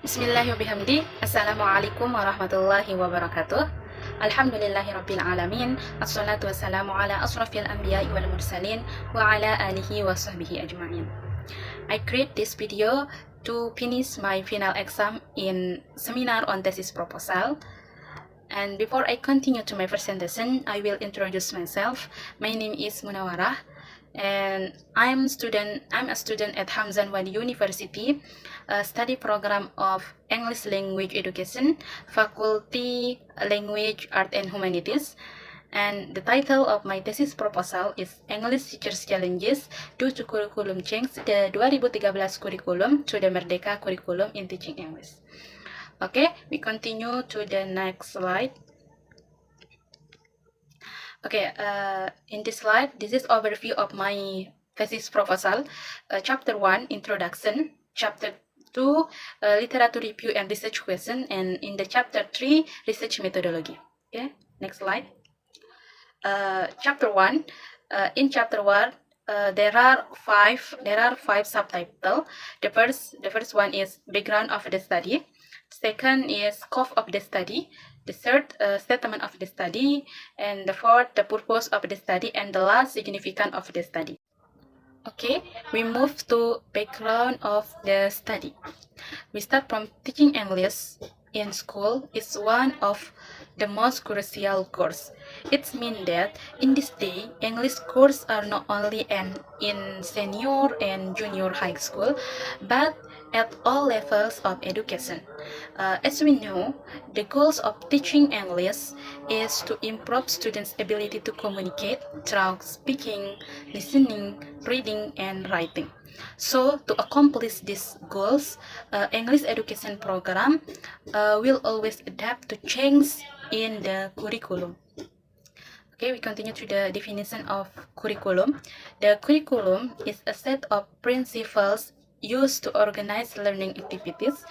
Bismillahirrahmanirrahim. Assalamualaikum warahmatullahi wabarakatuh. Alhamdulillahirabbil alamin. Assalatu wassalamu ala asrafil anbiya'i wal mursalin wa ala alihi wa sahbihi ajma'in. I create this video to finish my final exam in seminar on thesis proposal. And before I continue to my presentation, I will introduce myself. My name is Munawarah, and I'm a student at Hamzah Wali University, a study program of English Language Education, Faculty Language, Art and Humanities. And the title of my thesis proposal is English Teachers Challenges due to Curriculum Change, the 2013 curriculum to the Merdeka curriculum in teaching English. Okay, we continue to the next slide. Okay, in this slide, this is overview of my thesis proposal. Chapter 1, Introduction. Chapter 2, Literature Review and Research Question. And in the Chapter 3, Research Methodology. Okay, next slide. Chapter 1. In Chapter 1, there are five subtitles. The first one is Background of the Study. Second is Scope of the Study. The third, Statement of the Study. And the fourth, the Purpose of the Study. And the last, Significance of the Study. Okay, we move to background of the study. We start from teaching English in school is one of the most crucial course. It means that in this day, English courses are not only in senior and junior high school, but at all levels of education. As we know, the goals of teaching English is to improve students' ability to communicate through speaking, listening, reading, and writing. So, to accomplish these goals, English education program will always adapt to change in the curriculum. Okay, we continue to the definition of curriculum. The curriculum is a set of principles used to organize learning activities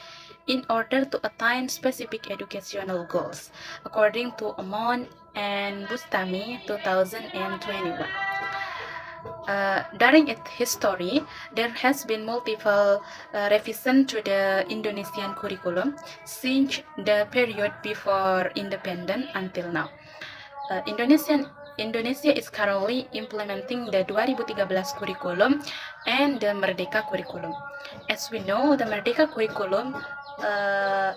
in order to attain specific educational goals, according to Amon and Bustami 2021. During its history, there has been multiple revisions to the Indonesian curriculum since the period before independence until now. Indonesia is currently implementing the 2013 curriculum and the Merdeka curriculum. As we know, the Merdeka curriculum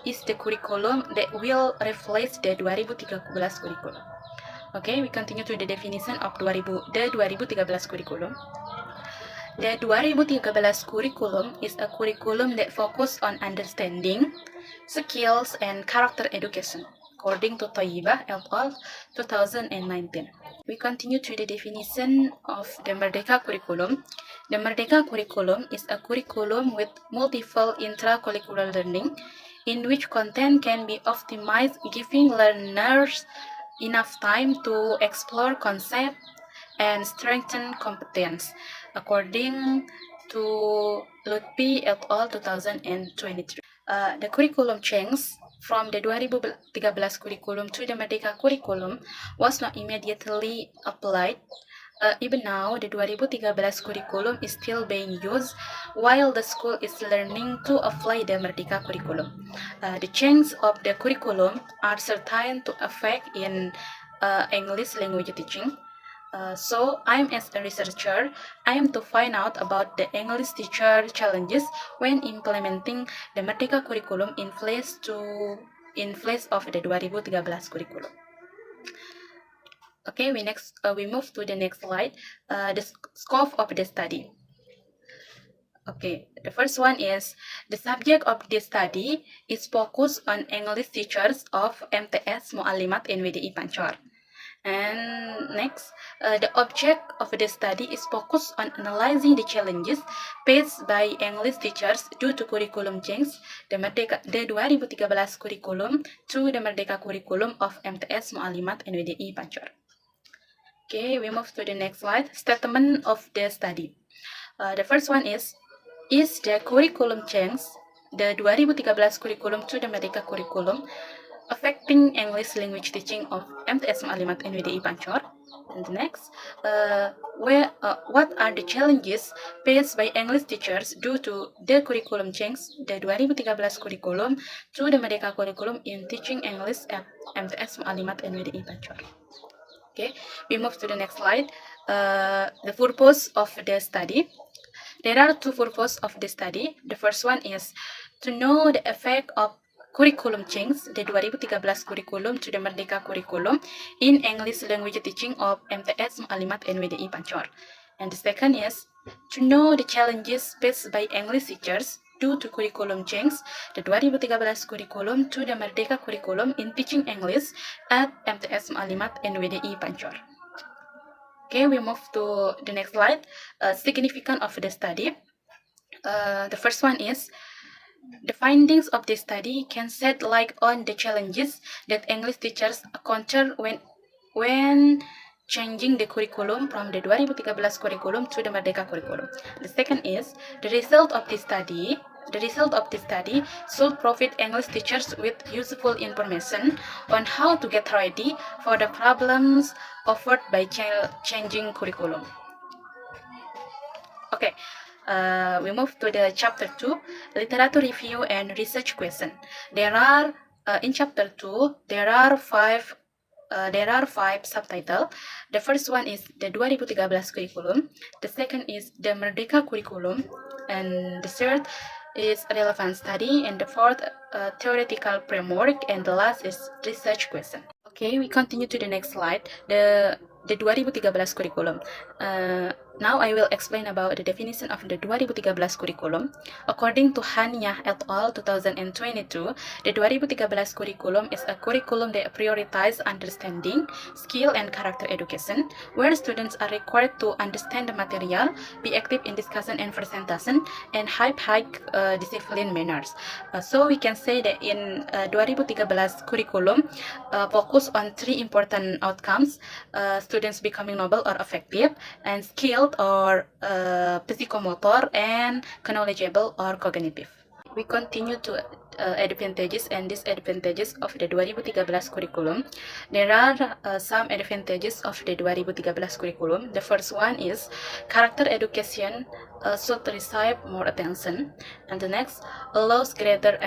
is the curriculum that will replace the 2013 curriculum. Okay, we continue to the definition of the 2013 curriculum. The 2013 curriculum is a curriculum that focuses on understanding, skills, and character education, according to Thayyibah et al. 2019. We continue to the definition of the Merdeka curriculum. The Merdeka curriculum is a curriculum with multiple intra-curricular learning, in which content can be optimized, giving learners enough time to explore concepts and strengthen competence, according to Lutfi et al. 2023. The curriculum change from the 2013 curriculum to the Merdeka curriculum was not immediately applied. Even now, the 2013 curriculum is still being used while the school is learning to apply the Merdeka curriculum. The change of the curriculum are certain to affect in English language teaching. So I'm as a researcher, I am to find out about the English teacher challenges when implementing the Merdeka curriculum in place of the 2013 curriculum. Okay, we move to the next slide. The scope of the study. Okay, the first one is the subject of this study is focused on English teachers of MTS Muallimat NWDI Pancor. And next, the object of the study is focused on analyzing the challenges faced by English teachers due to curriculum change, the 2013 curriculum to the Merdeka curriculum of MTS Muallimat NWDI Pancor. Okay, we move to the next slide. Statement of the study. The first one is the curriculum change, the 2013 curriculum to the Merdeka curriculum, affecting English language teaching of MTS Muallimat NWDI Pancor? And next, what are the challenges faced by English teachers due to the curriculum change, the 2013 curriculum to the Merdeka curriculum in teaching English at MTS Muallimat NWDI Pancor. Okay, we move to the next slide. The purpose of the study. There are two purposes of the study. The first one is to know the effect of curriculum change, the 2013 curriculum to the Merdeka curriculum in English language teaching of MTS Muallimat NWDI Pancor. And the second is to know the challenges faced by English teachers due to curriculum change, the 2013 curriculum to the Merdeka curriculum in teaching English at MTS Muallimat NWDI Pancor. Okay, we move to the next slide. Significance of the study. The first one is the findings of the study can shed light on the challenges that English teachers encounter when changing the curriculum from the 2013 curriculum to the Merdeka curriculum. The second is the result of the study. The result of the study should provide English teachers with useful information on how to get ready for the problems offered by changing curriculum. Okay. We move to the chapter 2, literature review and research question. There are in chapter 2 there are five subtitles. The first one is the 2013 curriculum. The second is the Merdeka curriculum, and the third is relevant study, and the fourth theoretical framework, and the last is research question. Okay, we continue to the next slide. The 2013 curriculum. Now I will explain about the definition of the 2013 curriculum. According to Hanya et al. 2022, the 2013 curriculum is a curriculum that prioritizes understanding, skill, and character education, where students are required to understand the material, be active in discussion and presentation, and have high discipline manners. So we can say that in 2013 curriculum focus on three important outcomes: students becoming noble or effective, and skilled or psychomotor, and knowledgeable or cognitive. We continue to advantages and disadvantages of the 2013 curriculum. There are some advantages of the 2013 curriculum. The first one is character education should receive more attention, and the next allows greater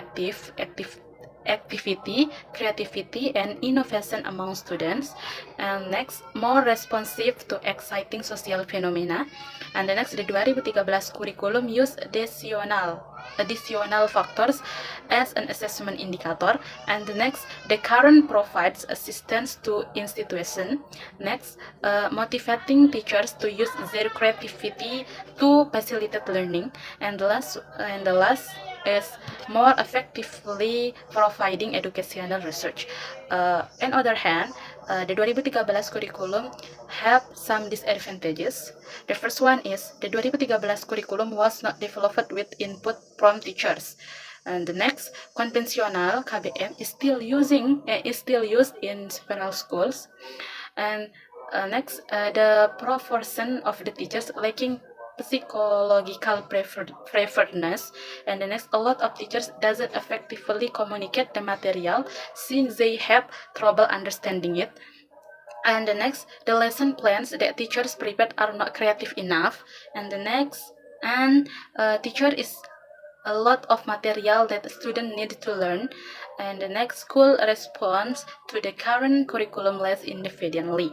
activity, creativity, and innovation among students. And next, more responsive to exciting social phenomena. And the next, the 2013 curriculum use additional factors as an assessment indicator. And the next, the current provides assistance to institution. Next, motivating teachers to use their creativity to facilitate learning. And the last is more effectively providing educational research. On other hand, the 2013 curriculum have some disadvantages. The first one is the 2013 curriculum was not developed with input from teachers. And the next, conventional KBM is still used in several schools. And next, the proportion of the teachers lacking psychological preparedness. And the next, a lot of teachers doesn't effectively communicate the material since they have trouble understanding it. And the next, the lesson plans that teachers prepared are not creative enough. And the next, teacher is a lot of material that students need to learn. And the next, school response to the current curriculum less independently.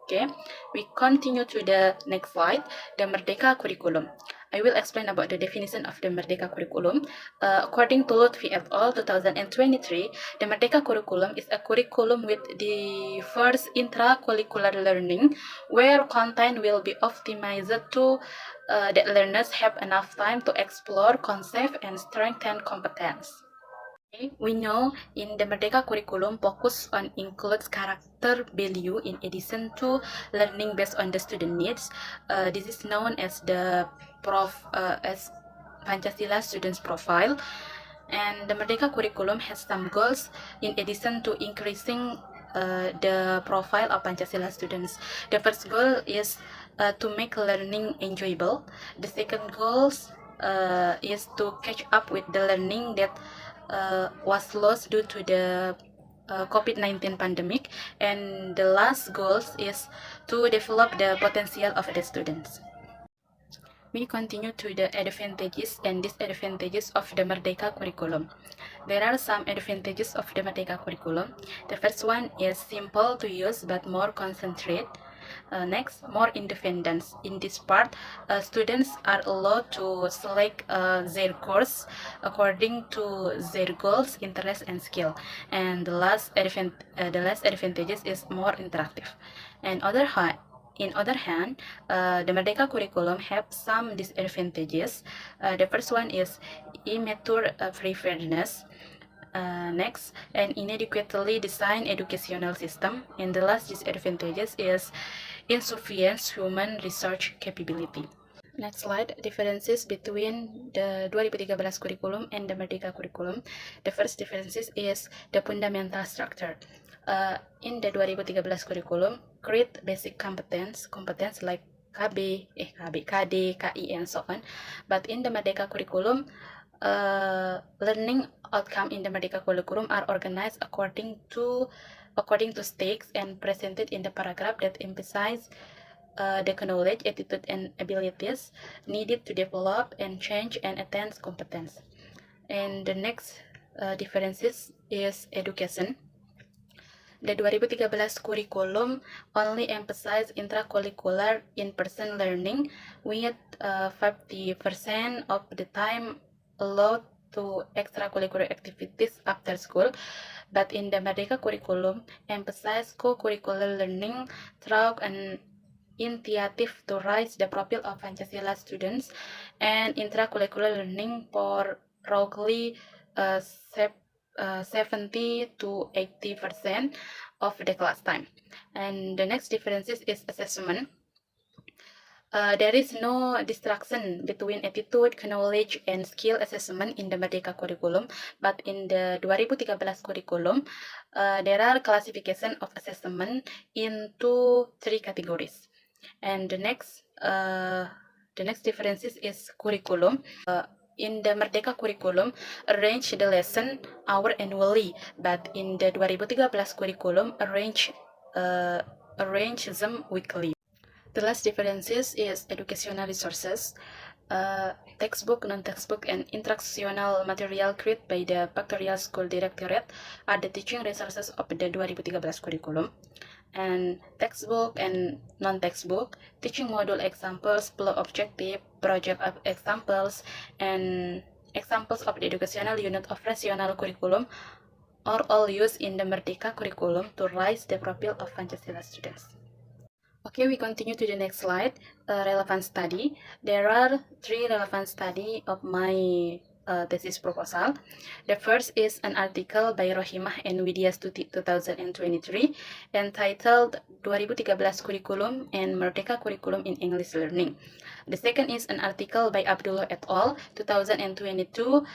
Okay, we continue to the next slide, the Merdeka curriculum. I will explain about the definition of the Merdeka curriculum. According to Lutfi et al. 2023, the Merdeka curriculum is a curriculum with diverse intra-curricular learning, where content will be optimized to that learners have enough time to explore concepts and strengthen competence. We know in the Merdeka curriculum focus on includes character value in addition to learning based on the student needs. This is known as the as Pancasila students profile. And the Merdeka curriculum has some goals in addition to increasing the profile of Pancasila students. The first goal is to make learning enjoyable. The second goal is to catch up with the learning that was lost due to the COVID-19 pandemic. And the last goal is to develop the potential of the students. We continue to the advantages and disadvantages of the Merdeka curriculum. There are some advantages of the Merdeka curriculum. The first one is simple to use but more concentrate. Next, more independence. In this part, students are allowed to select their course according to their goals, interests, and skill. And the last advantages is more interactive. And other hand, the Merdeka curriculum have some disadvantages. The first one is immature preparedness. Next, an inadequately designed educational system. And the last disadvantages is insufficient human research capability. Next slide, differences between the 2013 curriculum and the Merdeka curriculum. The first differences is the fundamental structure. In the 2013 curriculum, create basic competence like KB, KD, KI, and so on. But in the Merdeka curriculum, learning outcome in the Merdeka curriculum are organized according to stakes and presented in the paragraph that emphasize the knowledge, attitude, and abilities needed to develop and change and attain competence. And the next differences is education. The 2013 curriculum only emphasized intracurricular in-person learning with 50% of the time allowed to extracurricular activities after school, but in the Merdeka curriculum emphasized co-curricular learning through an initiative to raise the profile of Pancasila students and intracurricular learning for roughly 70 to 80% of the class time. And the next differences is assessment. There is no distraction between attitude, knowledge, and skill assessment in the Merdeka curriculum, but in the 2013 curriculum, there are classification of assessment into 3 categories. And the next differences is curriculum. In the Merdeka curriculum, arrange the lesson hour annually, but in the 2013 curriculum, arrange them weekly. The last differences is educational resources. Textbook, non-textbook, and instructional material created by the Factorial School Directorate are the teaching resources of the 2013 curriculum. And textbook and non-textbook, teaching module examples, plus objective, project examples, and examples of the educational unit of rational curriculum are all used in the Merdeka curriculum to raise the profile of Pancasila students. Okay, we continue to the next slide, relevant study. There are 3 relevant study of my thesis proposal. The first is an article by Rohimah and Widya Stuti 2023 entitled 2013 Curriculum and Merdeka Curriculum in English Learning. The second is an article by Abdullah et al. 2022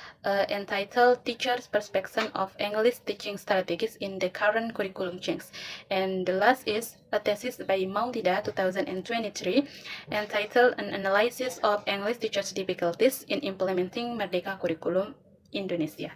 entitled Teacher's Perspective of English Teaching Strategies in the Current Curriculum Change. And the last is a thesis by Maulida 2023 entitled An Analysis of English Teachers' Difficulties in Implementing Merdeka Curriculum in Indonesia.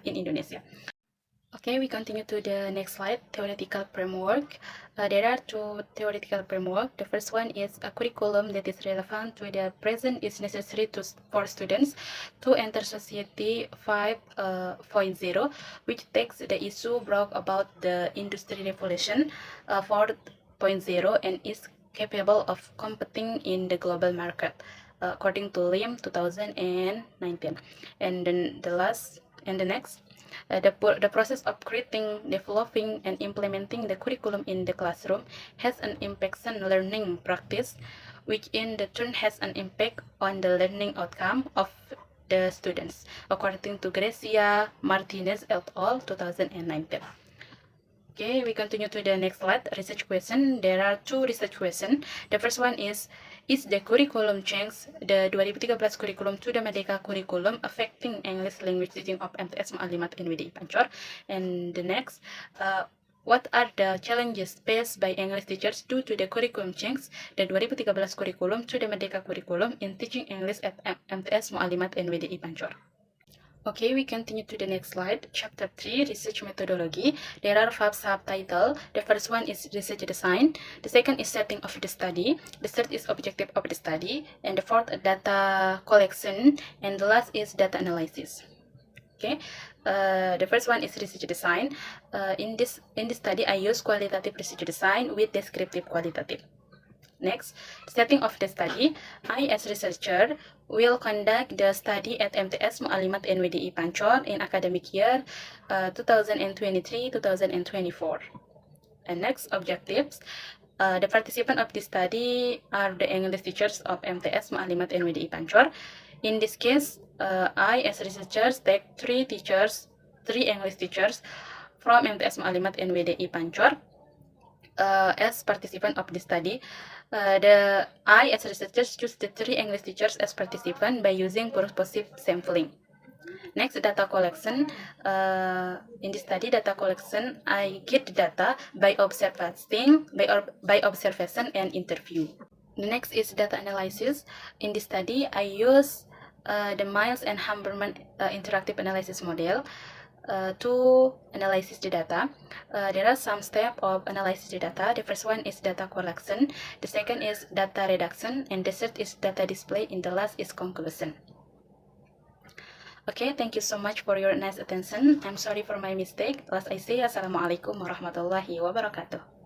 Okay, we continue to the next slide, theoretical framework. There are 2 theoretical framework. The first one is a curriculum that is relevant to the present is necessary for students to enter society 5.0, which takes the issue brought about the Industry Revolution 4.0 and is capable of competing in the global market, according to Lim 2019. And then the next. The process of creating, developing, and implementing the curriculum in the classroom has an impact on learning practice, which in the turn has an impact on the learning outcome of the students, according to Gracia Martinez et al. 2019. Okay, we continue to the next slide, research question. There are 2 research questions. The first one is the curriculum change, the 2013 curriculum to the Merdeka curriculum affecting English language teaching of MTS Muallimat NWDI Pancor? And the next, what are the challenges faced by English teachers due to the curriculum change, the 2013 curriculum to the Merdeka curriculum in teaching English at MTS Muallimat NWDI Pancor? Okay, we continue to the next slide. Chapter 3, Research Methodology. There are 5 subtitles. The first one is Research Design. The second is Setting of the Study. The third is Objective of the Study. And the fourth, Data Collection. And the last is Data Analysis. Okay, the first one is Research Design. In this study, I use qualitative research design with descriptive qualitative. Next, setting of the study. I, as researcher, will conduct the study at MTS Mu'allimat NWDI Pancor in academic year 2023-2024. And next, objectives. The participants of this study are the English teachers of MTS Mu'allimat NWDI Pancor. In this case, I, as researchers, take three English teachers from MTS Mu'allimat NWDI Pancor as participant of the study. I, as researchers, choose the three English teachers as participant by using purposive sampling. Next, data collection. In this study, data collection, I get the data by observation and interview. The next is data analysis. In this study, I use the Miles and Hamberman interactive analysis model to analyze the data. There are some steps of analysis the data. The first one is data collection, the second is data reduction, and the third is data display, and the last is conclusion. Okay, thank you so much for your nice attention. I'm sorry for my mistake. Last I say, Assalamualaikum warahmatullahi wabarakatuh.